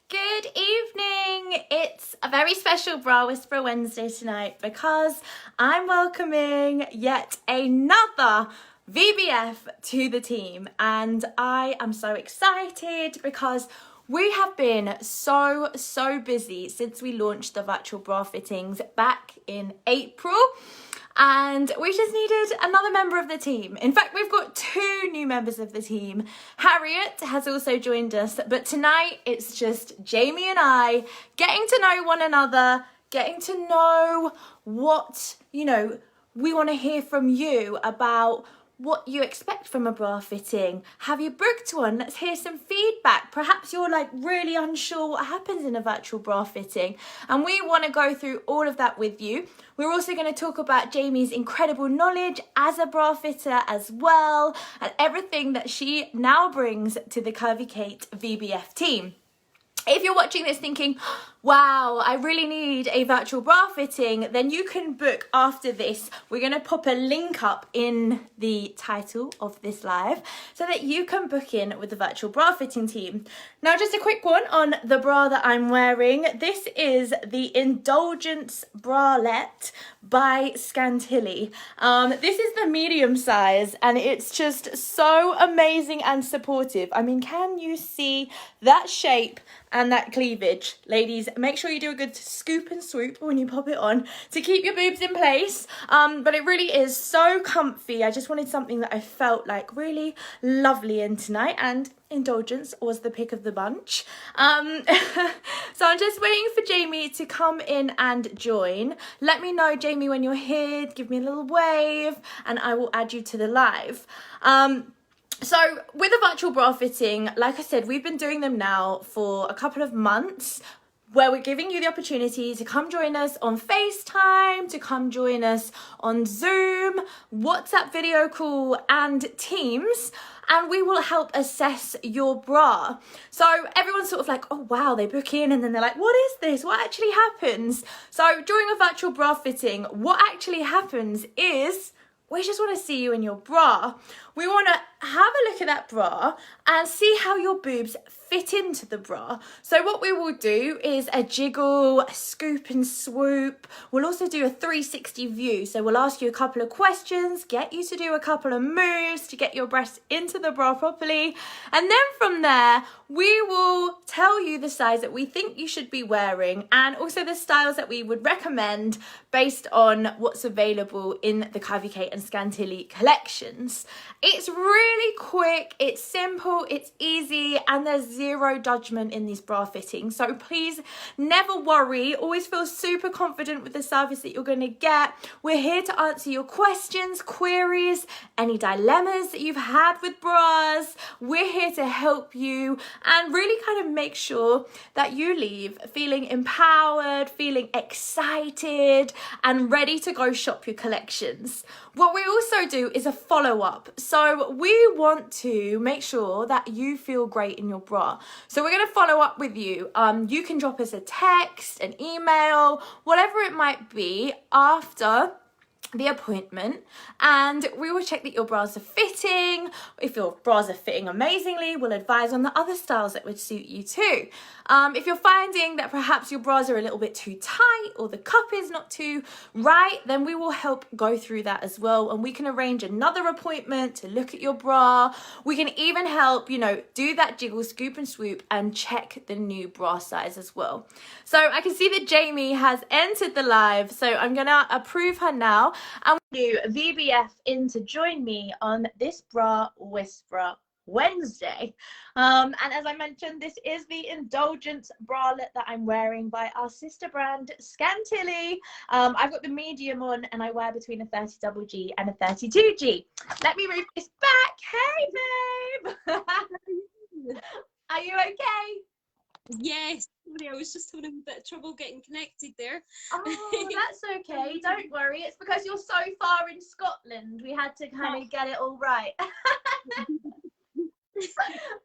Good evening. It's a very special Bra Whisperer Wednesday tonight because I'm welcoming yet another VBF to the team, and I am so excited because we have been so busy since we launched the virtual bra fittings back in April. And we just needed another member of the team. In fact, we've got two new members of the team. Harriet has also joined us, but tonight it's just Jamie and I getting to know one another, getting to know what, we want to hear from you about what you expect from a bra fitting. Have you booked one? Let's hear some feedback. Perhaps you're really unsure what happens in a virtual bra fitting, and we want to go through all of that with you. We're also going to talk about Jamie's incredible knowledge as a bra fitter as well, and everything that she now brings to the Curvy Kate VBF team. If you're watching this thinking, wow, I really need a virtual bra fitting, then you can book after this. We're going to pop a link up in the title of this live so that you can book in with the virtual bra fitting team. Now, just a quick one on the bra that I'm wearing. This is the Indulgence Bralette by Scantilli. This is the medium size, and it's just so amazing and supportive. I mean, can you see that shape and that cleavage? Ladies, make sure you do a good scoop and swoop when you pop it on to keep your boobs in place. But it really is so comfy. I just wanted something that I felt like really lovely in tonight, and Indulgence was the pick of the bunch. So I'm just waiting for Jamie to come in and join. Let me know, Jamie, when you're here. Give me a little wave and I will add you to the live. So with a virtual bra fitting, like I said, we've been doing them now for a couple of months, where we're giving you the opportunity to come join us on FaceTime, to come join us on Zoom, WhatsApp video call, and Teams, and we will help assess your bra. So everyone's sort of like, oh wow, they book in and then they're like, what is this? What actually happens? So during a virtual bra fitting, what actually happens is we just want to see you in your bra. We want to have a look at that bra and see how your boobs fit into the bra. So what we will do is a jiggle, a scoop and swoop. We'll also do a 360 view. So we'll ask you a couple of questions, get you to do a couple of moves to get your breast into the bra properly. And then from there, we will tell you the size that we think you should be wearing, and also the styles that we would recommend based on what's available in the Curvy Kate and Scantilli collections. It's really quick, it's simple, it's easy, and there's zero judgment in these bra fittings. So please never worry, always feel super confident with the service that you're going to get. We're here to answer your questions, queries, any dilemmas that you've had with bras. We're here to help you and really kind of make sure that you leave feeling empowered, feeling excited, and ready to go shop your collections. What we also do is a follow-up. So we want to make sure that you feel great in your bra. So we're going to follow up with you. You can drop us a text, an email, whatever it might be after the appointment, and we will check that your bras are fitting. If your bras are fitting amazingly, we'll advise on the other styles that would suit you too. If you're finding that perhaps your bras are a little bit too tight or the cup is not too right, then we will help go through that as well, and we can arrange another appointment to look at your bra. We can even help, do that jiggle, scoop and swoop and check the new bra size as well. So I can see that Jamie has entered the live, so I'm gonna approve her now. And you VBF in to join me on this Bra Whisperer Wednesday. And as I mentioned, this is the Indulgence bralette that I'm wearing by our sister brand Scantilli. I've got the medium on, and I wear between a 30GG and a 32G. Let me move this back. Hey, babe. Are you okay? Yes, sorry, I was just having a bit of trouble getting connected there. Oh, that's okay. Don't worry. It's because you're so far in Scotland. We had to kind of get it all right.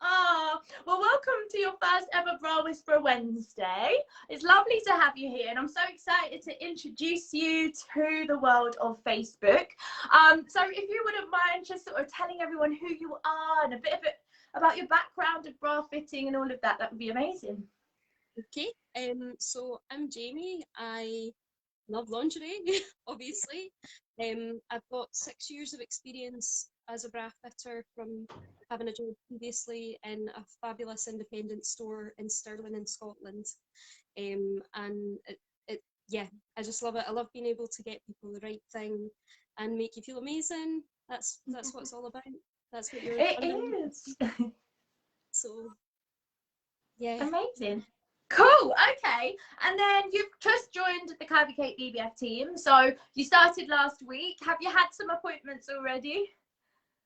Oh, well, welcome to your first ever Bra Whisperer Wednesday. It's lovely to have you here, and I'm so excited to introduce you to the world of Facebook. So if you wouldn't mind just sort of telling everyone who you are and a bit about your background of bra fitting and all of that, that would be amazing. Okay, so I'm Jamie. I love lingerie, obviously. I've got 6 years of experience as a bra fitter from having a job previously in a fabulous independent store in Stirling in Scotland. And yeah, I just love it. I love being able to get people the right thing and make you feel amazing. That's what it's all about. That's what you're It under. is. So yeah. Amazing. Cool. Okay. And then you've just joined the Kirby Cake BBF team. So you started last week. Have you had some appointments already?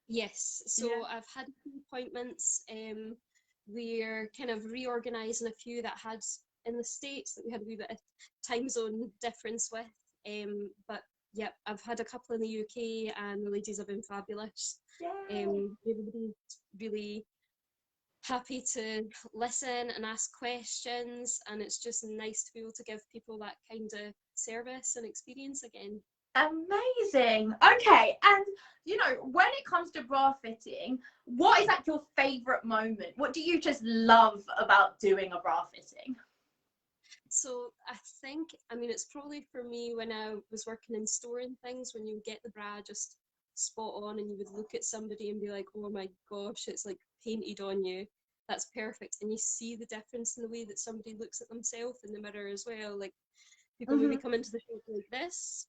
Yes, Yeah. so I've had a few appointments. We're kind of reorganising a few that had in the States that we had a wee bit of time zone difference with. But yeah, I've had a couple in the UK and the ladies have been fabulous. Yay. Everybody's really happy to listen and ask questions, and it's just nice to be able to give people that kind of service and experience again. Amazing. Okay. And when it comes to bra fitting, what is like your favorite moment? What do you just love about doing a bra fitting? So I think, I mean, it's probably for me when I was working in store and things, when you would get the bra just spot on and you would look at somebody and be like, oh my gosh, it's like painted on you. That's perfect. And you see the difference in the way that somebody looks at themselves in the mirror as well. Like people maybe Mm-hmm. come into the shop like this,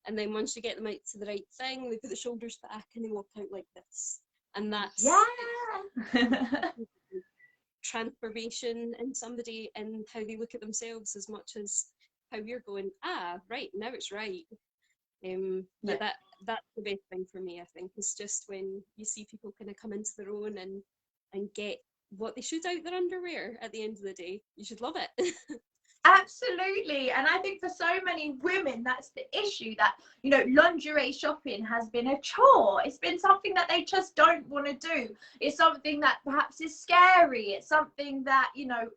and then once you get them out to the right thing, they put the shoulders back and they walk out like this. And Yeah. that's transformation in somebody and how they look at themselves as much as how we're going, right, now it's right. Yeah. But that's the best thing for me, I think, is just when you see people kind of come into their own and get what they should out their underwear at the end of the day. You should love it. Absolutely. And I think for so many women, that's the issue that, lingerie shopping has been a chore. It's been something that they just don't want to do. It's something that perhaps is scary. It's something that,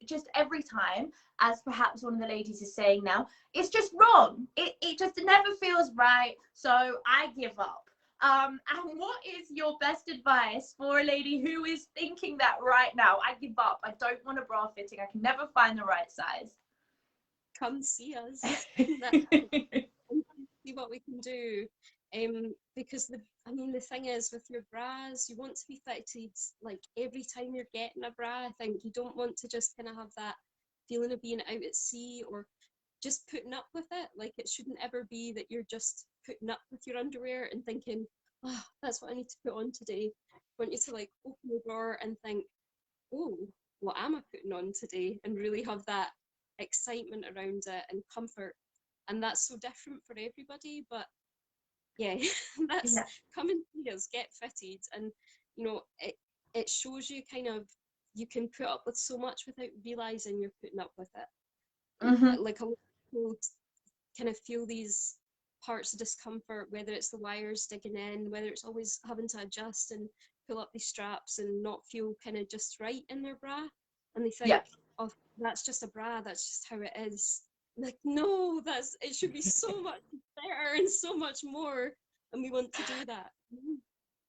just every time, as perhaps one of the ladies is saying now, it's just wrong. It just never feels right. So I give up. And what is your best advice for a lady who is thinking that right now? I give up. I don't want a bra fitting. I can never find the right size. Come see us. That, see what we can do. Because the thing is with your bras, you want to be fitted like every time you're getting a bra. I think you don't want to just kind of have that feeling of being out at sea or just putting up with it. Like it shouldn't ever be that you're just putting up with your underwear and thinking, oh, that's what I need to put on today. I want you to like open the door and think, oh, what am I putting on today? And really have that excitement around it and comfort. And that's so different for everybody. But yeah, that's Yeah. come and see us, get fitted. And, it shows you kind of, you can put up with so much without realizing you're putting up with it. Mm-hmm. Like a lot of people kind of feel these parts of discomfort, whether it's the wires digging in, whether it's always having to adjust and pull up these straps and not feel kind of just right in their bra. And they Yeah. think, oh, that's just a bra, that's just how it is. Like, no, it should be so much better and so much more. And we want to do that.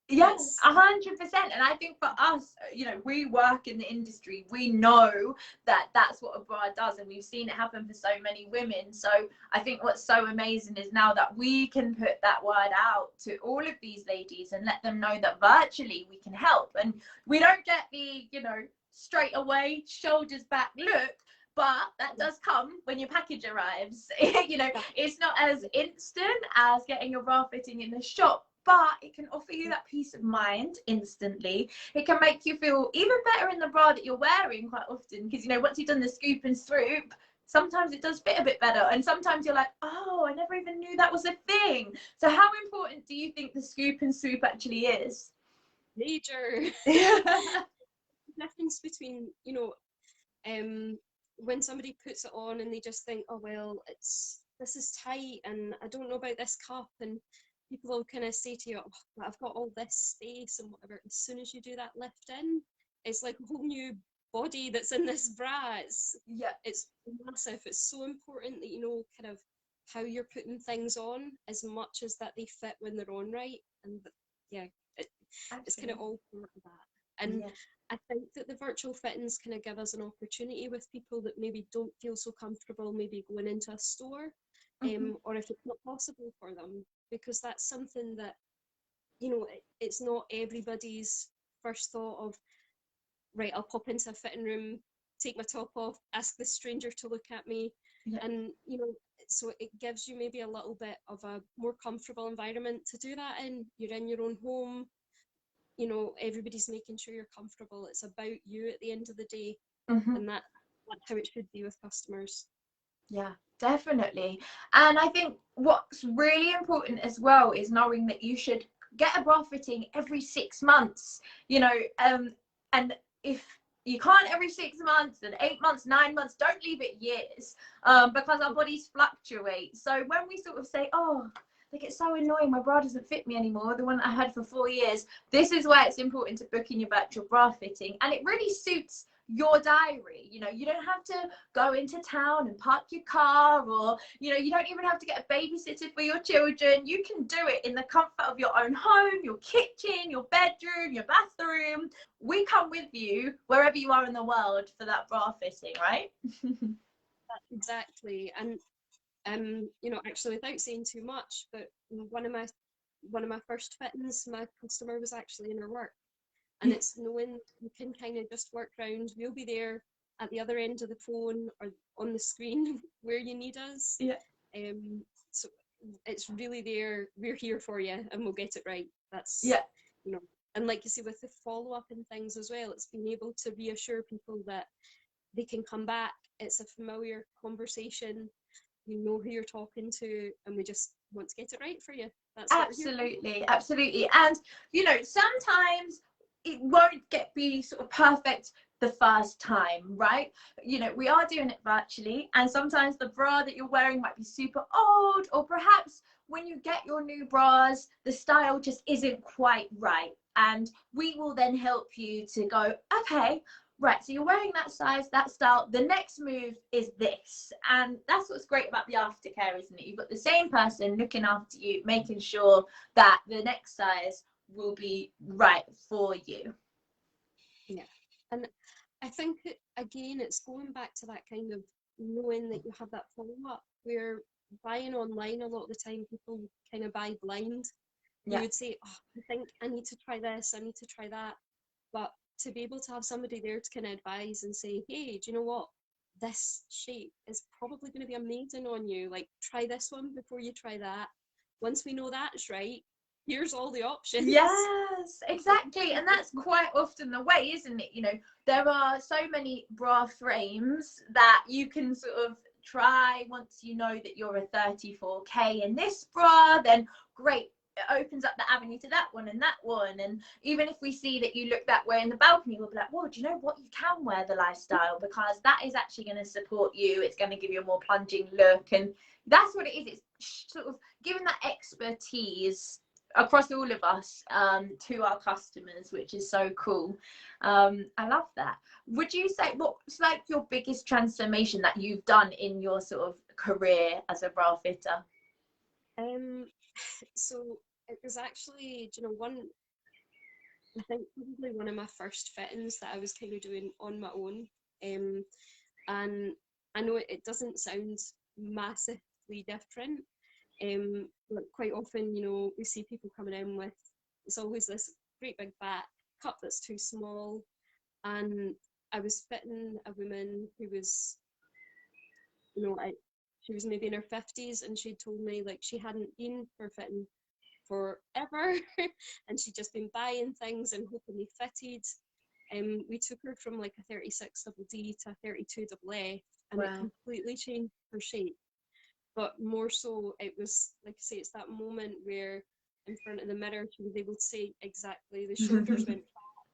Yeah, That's 100%. And I think for us, we work in the industry. We know that that's what a bra does, and we've seen it happen for so many women. So I think what's so amazing is now that we can put that word out to all of these ladies and let them know that virtually we can help. And we don't get the, straight away shoulders back look, but that does come when your package arrives. It's not as instant as getting a bra fitting in the shop, but it can offer you that peace of mind instantly. It can make you feel even better in the bra that you're wearing quite often, because once you've done the scoop and swoop, sometimes it does fit a bit better, and sometimes you're like, oh, I never even knew that was a thing. So how important do you think the scoop and swoop actually is? major. Difference between, when somebody puts it on and they just think, oh well, this is tight and I don't know about this cup, and people will kind of say to you, oh, I've got all this space and whatever. As soon as you do that lift in, it's like a whole new body that's in this bra. It's massive. It's so important that you know kind of how you're putting things on as much as that they fit when they're on right. And yeah, it's kind of all part of that. And Yeah. I think that the virtual fittings kind of give us an opportunity with people that maybe don't feel so comfortable maybe going into a store, or if it's not possible for them, because that's something that, you know, it's not everybody's first thought of, right, I'll pop into a fitting room, take my top off, ask this stranger to look at me. Yeah. And, you know, so it gives you maybe a little bit of a more comfortable environment to do that in. You're in your own home, you know, everybody's making sure you're comfortable. It's about you at the end of the day. And that's how it should be with customers. Yeah, definitely. And I think what's really important as well is knowing that you should get a bra fitting every 6 months, you know, and if you can't every 6 months, then 8 months, 9 months, don't leave it years, because our bodies fluctuate. So when we sort of say, oh, like it's so annoying, my bra doesn't fit me anymore, the one that I had for 4 years, this is why it's important to book in your virtual bra fitting. And it really suits your diary. You know, you don't have to go into town and park your car, or, you know, you don't even have to get a babysitter for your children. You can do it in the comfort of your own home, your kitchen, your bedroom, your bathroom. We come with you wherever you are in the world for that bra fitting, right? Exactly. And you know, actually, without saying too much, but one of my first fittings, my customer was actually in her work. And it's knowing you can kind of just work around. We'll be there at the other end of the phone or on the screen where you need us. Yeah. So it's really there. We're here for you, and we'll get it right. That's, Yeah. you know, and like you say, with the follow up and things as well, it's being able to reassure people that they can come back. It's a familiar conversation. You know who you're talking to, and we just want to get it right for you. That's what we're here for. Absolutely, absolutely. And you know, sometimes it won't be sort of perfect the first time, right? You know, we are doing it virtually, and sometimes the bra that you're wearing might be super old, or perhaps when you get your new bras, the style just isn't quite right. And we will then help you to go, okay, right, so you're wearing that size, that style, the next move is this. And that's what's great about the aftercare, isn't it? You've got the same person looking after you, making sure that the next size will be right for you. Yeah. And I think, again, it's going back to that kind of knowing that you have that follow up, where buying online, a lot of the time people kind of buy blind. You would say, oh, I think I need to try this, I need to try that. But to be able to have somebody there to kind of advise and say, hey, do you know what? This shape is probably going to be amazing on you. Like, try this one before you try that. Once we know that's right, here's all the options. Yes, exactly. And that's quite often the way, isn't it? You know, there are so many bra frames that you can sort of try. Once you know that you're a 34K in this bra, then great, it opens up the avenue to that one and that one. And even if we see that you look that way in the balcony, we'll be like, well, do you know what, you can wear the lifestyle, because that is actually going to support you. It's going to give you a more plunging look. And that's what it is. It's sort of giving that expertise across all of us, to our customers, which is so cool. I love that. Would you say, what's like your biggest transformation that you've done in your sort of career as a bra fitter? So it was actually, you know, I think probably one of my first fittings that I was kind of doing on my own. And I know it doesn't sound massively different, but quite often, you know, we see people coming in with, it's always this great big back cup that's too small. And I was fitting a woman who was, you know, she was maybe in her 50s, and she told me like she hadn't been for fitting forever and she'd just been buying things and hoping they fitted. We took her from like a 36 double D to a 32 double F, and Wow. it completely changed her shape. But more so, it was like I say, it's that moment where in front of the mirror she was able to say exactly, the shoulders went flat.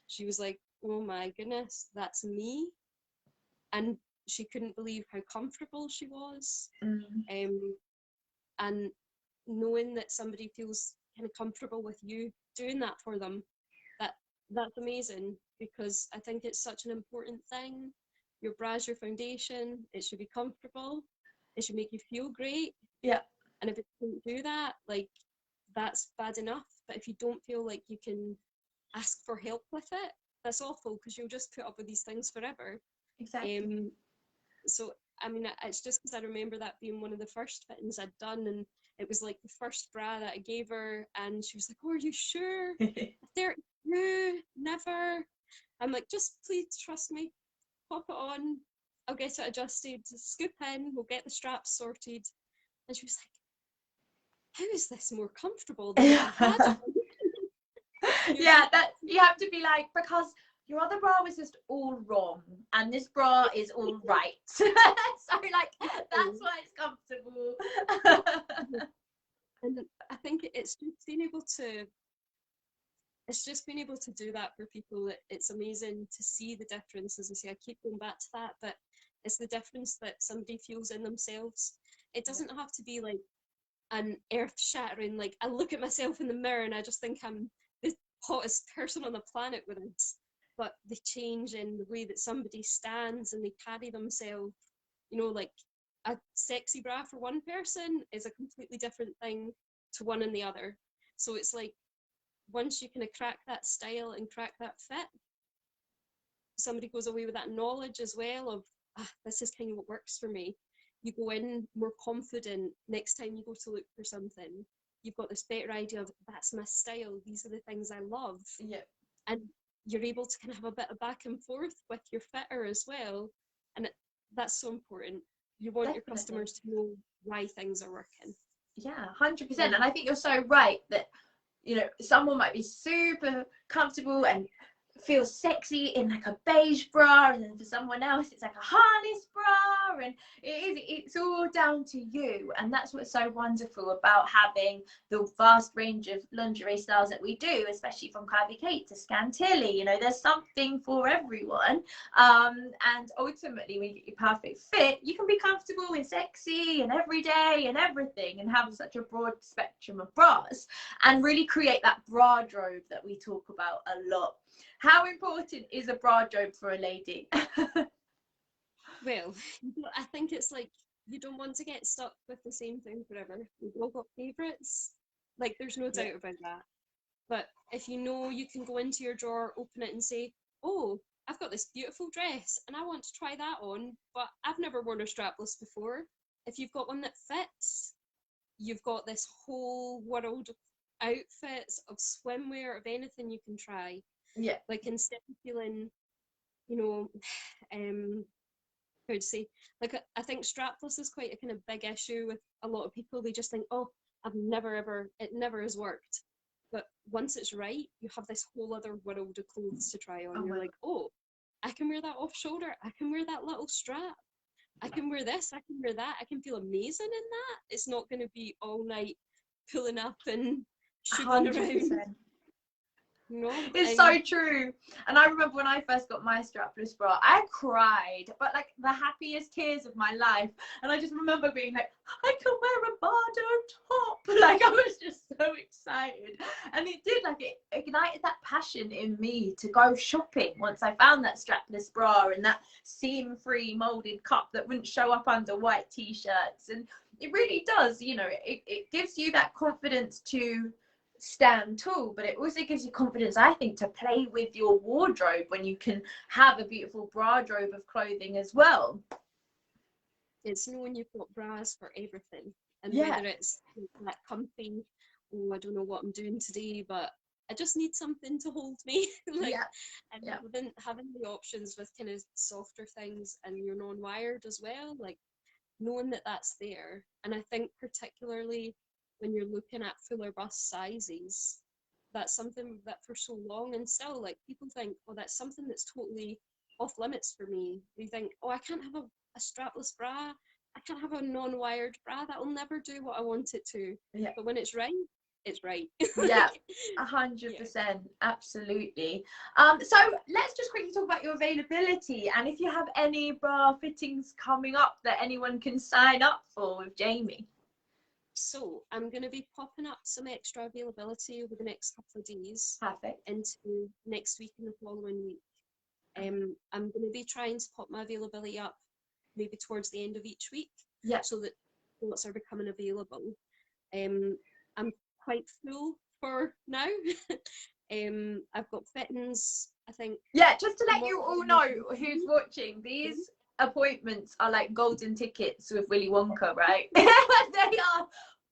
She was like, oh my goodness, that's me. And she couldn't believe how comfortable she was. And knowing that somebody feels kind of comfortable with you doing that for them, that's amazing, because I think it's such an important thing. Your bra's your foundation. It should be comfortable. It should make you feel great. Yeah. And if it doesn't do that, like, that's bad enough. But if you don't feel like you can ask for help with it, that's awful because you'll just put up with these things forever. Exactly. So I mean, it's just because I remember that being one of the first fittings I'd done, and it was like the first bra that I gave her, and she was like, "Oh, are you sure? There, no, never." I'm like, "Just please trust me. Pop it on. I'll get it adjusted. Scoop in. We'll get the straps sorted." And she was like, "How is this more comfortable than what I've had?" Yeah, that you have to be like, because your other bra was just all wrong and this bra is all right. So like that's why it's comfortable. And I think it's just being able to do that for people. It's amazing to see the difference. As I say, I keep going back to that, but it's the difference that somebody feels in themselves. It doesn't have to be like an earth-shattering, like I look at myself in the mirror and I just think I'm the hottest person on the planet with it. But the change in the way that somebody stands and they carry themselves, like a sexy bra for one person is a completely different thing to one and the other. So it's like once you kind of crack that style and crack that fit, somebody goes away with that knowledge as well of, this is kind of what works for me. You go in more confident next time you go to look for something. You've got this better idea of, that's my style, these are the things I love. Yeah. And you're able to kind of have a bit of back and forth with your fitter as well. And that's so important. You want your customers to know why things are working. Yeah, 100%. And I think you're so right that, someone might be super comfortable and feel sexy in like a beige bra, and then for someone else it's like a harness bra, and it's all down to you. And that's what's so wonderful about having the vast range of lingerie styles that we do, especially from Kylie Kate to Scantilly. There's something for everyone, and ultimately when you get your perfect fit, you can be comfortable and sexy and everyday and everything, and have such a broad spectrum of bras and really create that bra drobe that we talk about a lot. How important is a bra drobe for a lady? Well, I think it's like you don't want to get stuck with the same thing forever. We've all got favourites. Like, there's no doubt about that. But if you can go into your drawer, open it and say, "Oh, I've got this beautiful dress and I want to try that on, but I've never worn a strapless before." If you've got one that fits, you've got this whole world of outfits, of swimwear, of anything you can try. Yeah. Like, instead of feeling, how to say, like, I think strapless is quite a kind of big issue with a lot of people. They just think, "Oh, it never has worked." But once it's right, you have this whole other world of clothes to try on. You're like, "Oh, I can wear that off shoulder. I can wear that little strap. I can wear this. I can wear that. I can feel amazing in that." It's not going to be all night pulling up and shooting around. It's so true. And I remember when I first got my strapless bra, I cried, but like the happiest tears of my life. And I just remember being like, I can wear a Bardo top. Like, I was just so excited. And it did, like, it ignited that passion in me to go shopping once I found that strapless bra and that seam-free molded cup that wouldn't show up under white t-shirts. And it really does, it gives you that confidence to stand tall, but it also gives you confidence, I think, to play with your wardrobe when you can have a beautiful bra drobe of clothing as well. It's knowing you've got bras for everything, and whether it's that comfy, "Oh, I don't know what I'm doing today, but I just need something to hold me." And having the options with kind of softer things, and you're non-wired as well, like knowing that that's there. And I think particularly when you're looking at fuller bust sizes, that's something that for so long, and still, like, people think, "Oh, that's something that's totally off limits for me." They think, "Oh, I can't have a strapless bra. I can't have a non-wired bra. That'll never do what I want it to." Yeah. But when it's right, it's right. Yeah, 100%, absolutely. So let's just quickly talk about your availability, and if you have any bra fittings coming up that anyone can sign up for with Jamie. So I'm going to be popping up some extra availability over the next couple of days. Perfect. Into next week and the following week. I'm going to be trying to pop my availability up maybe towards the end of each week, so that slots are becoming available. I'm quite full for now. I've got fittings, I think. Yeah, just to let you all know who's watching, these appointments are like golden tickets with Willy Wonka, right? They are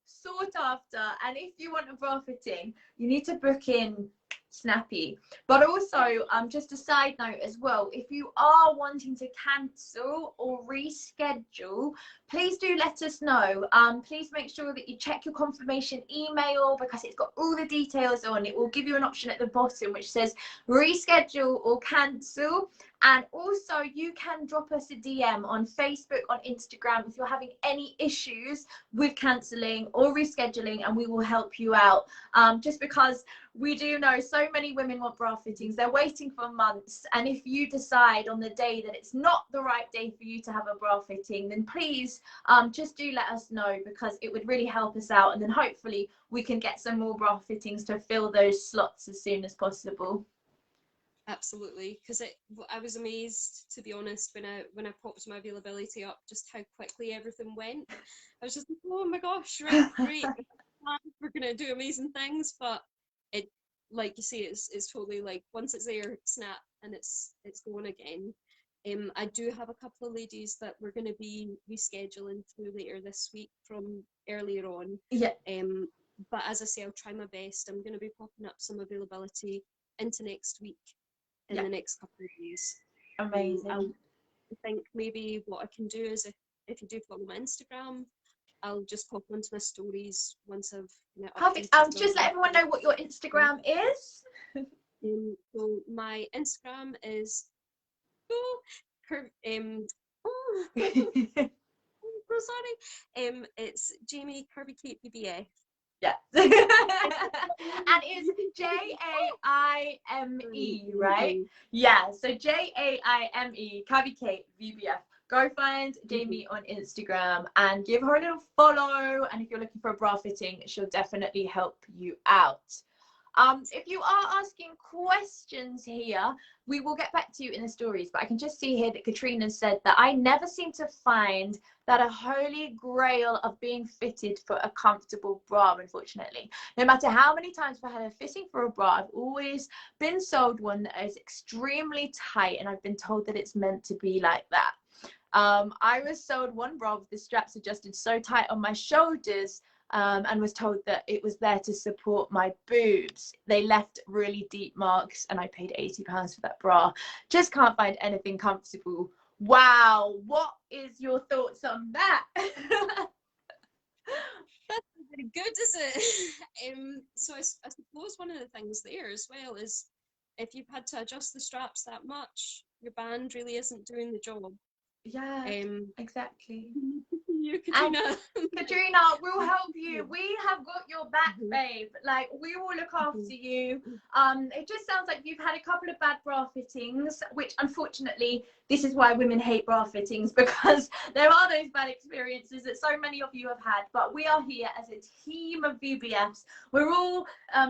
sought after, and if you want a bra fitting, you need to book in snappy. But also, just a side note as well, if you are wanting to cancel or reschedule, please do let us know. Please make sure that you check your confirmation email, because it's got all the details on. It will give you an option at the bottom which says reschedule or cancel. And also, you can drop us a DM on Facebook, on Instagram, if you're having any issues with cancelling or rescheduling, and we will help you out. Just because we do know so many women want bra fittings, they're waiting for months. And if you decide on the day that it's not the right day for you to have a bra fitting, then please just do let us know, because it would really help us out. And then hopefully we can get some more bra fittings to fill those slots as soon as possible. Absolutely, because I was amazed, to be honest, when I popped my availability up, just how quickly everything went. I was just like, oh my gosh, right, great, we're gonna do amazing things. But it, like you say, it's totally like, once it's there, snap, and it's going again. I do have a couple of ladies that we're going to be rescheduling to later this week from earlier on. Yeah. But as I say, I'll try my best. I'm going to be popping up some availability into next week, in the next couple of days. Amazing. I think maybe what I can do is, if you do follow my Instagram, I'll just pop onto my stories once I've perfect. Just let everyone know what your Instagram is. So my Instagram is it's Jamie Kirby Kate BBF. Yeah. And it's Jaime, right? Yeah, so Jaime, Kirby Kate BBF. Go find Jamie on Instagram and give her a little follow. And if you're looking for a bra fitting, she'll definitely help you out. If you are asking questions here, we will get back to you in the stories, but I can just see here that Katrina said that I never seem to find that a holy grail of being fitted for a comfortable bra, unfortunately. No matter how many times I've had a fitting for a bra, I've always been sold one that is extremely tight, and I've been told that it's meant to be like that. I was sold one bra with the straps adjusted so tight on my shoulders, and was told that it was there to support my boobs. They left really deep marks, and I paid £80 for that bra. Just can't find anything comfortable. Wow, what is your thoughts on that? That's very good, is it? So I suppose one of the things there as well is, if you've had to adjust the straps that much, your band really isn't doing the job. Yeah, exactly. You, Katrina. Katrina, we'll help you. We have got your back, babe. Like, we will look after you. It just sounds like you've had a couple of bad bra fittings, which unfortunately, this is why women hate bra fittings, because there are those bad experiences that so many of you have had. But we are here as a team of VBFs. We're all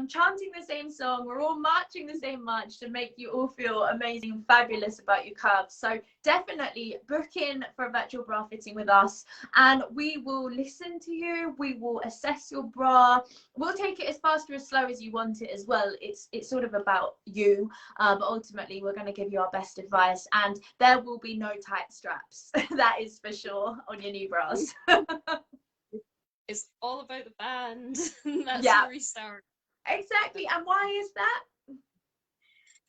chanting the same song. We're all marching the same march to make you all feel amazing and fabulous about your curves. So definitely book in for a virtual bra fitting with us, and we will listen to you. We will assess your bra. We'll take it as fast or as slow as you want it as well. It's sort of about you, but ultimately we're going to give you our best advice, and there will be no tight straps. That is for sure on your new bras. It's all about the band. That's yeah, where we start. Exactly. And why is that?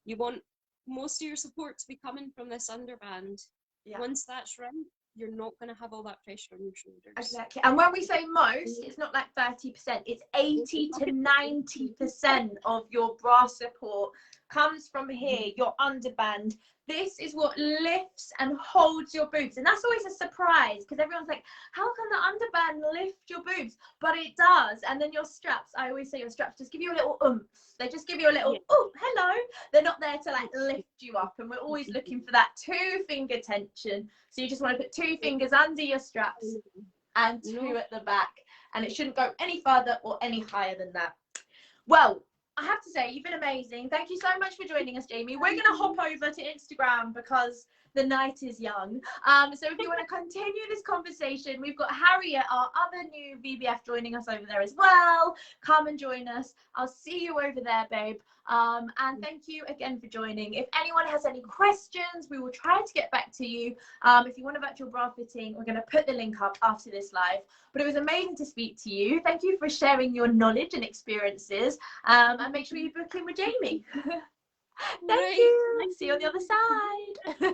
You want most of your support to be coming from this underband. Yeah. Once that's right, you're not going to have all that pressure on your shoulders. Exactly. And when we say most, it's not like 30%, it's 80 to 90% of your bra support comes from here, your underband. This is what lifts and holds your boobs. And that's always a surprise, because everyone's like, how can the underband lift your boobs? But it does. And then your straps, I always say your straps just give you a little oomph. They just give you a little, oh, hello. They're not there to like lift you up. And we're always looking for that 2-finger tension. So you just want to put 2 fingers under your straps and 2 at the back. And it shouldn't go any further or any higher than that. Well, I have to say, you've been amazing. Thank you so much for joining us, Jamie. We're going to hop over to Instagram, because the night is young. So if you want to continue this conversation, we've got Harriet, our other new VBF, joining us over there as well. Come and join us. I'll see you over there, babe. And thank you again for joining. If anyone has any questions, we will try to get back to you. If you want a virtual bra fitting, we're going to put the link up after this live. But it was amazing to speak to you. Thank you for sharing your knowledge and experiences. And make sure you book in with Jamie. Thank you. See you on the other side.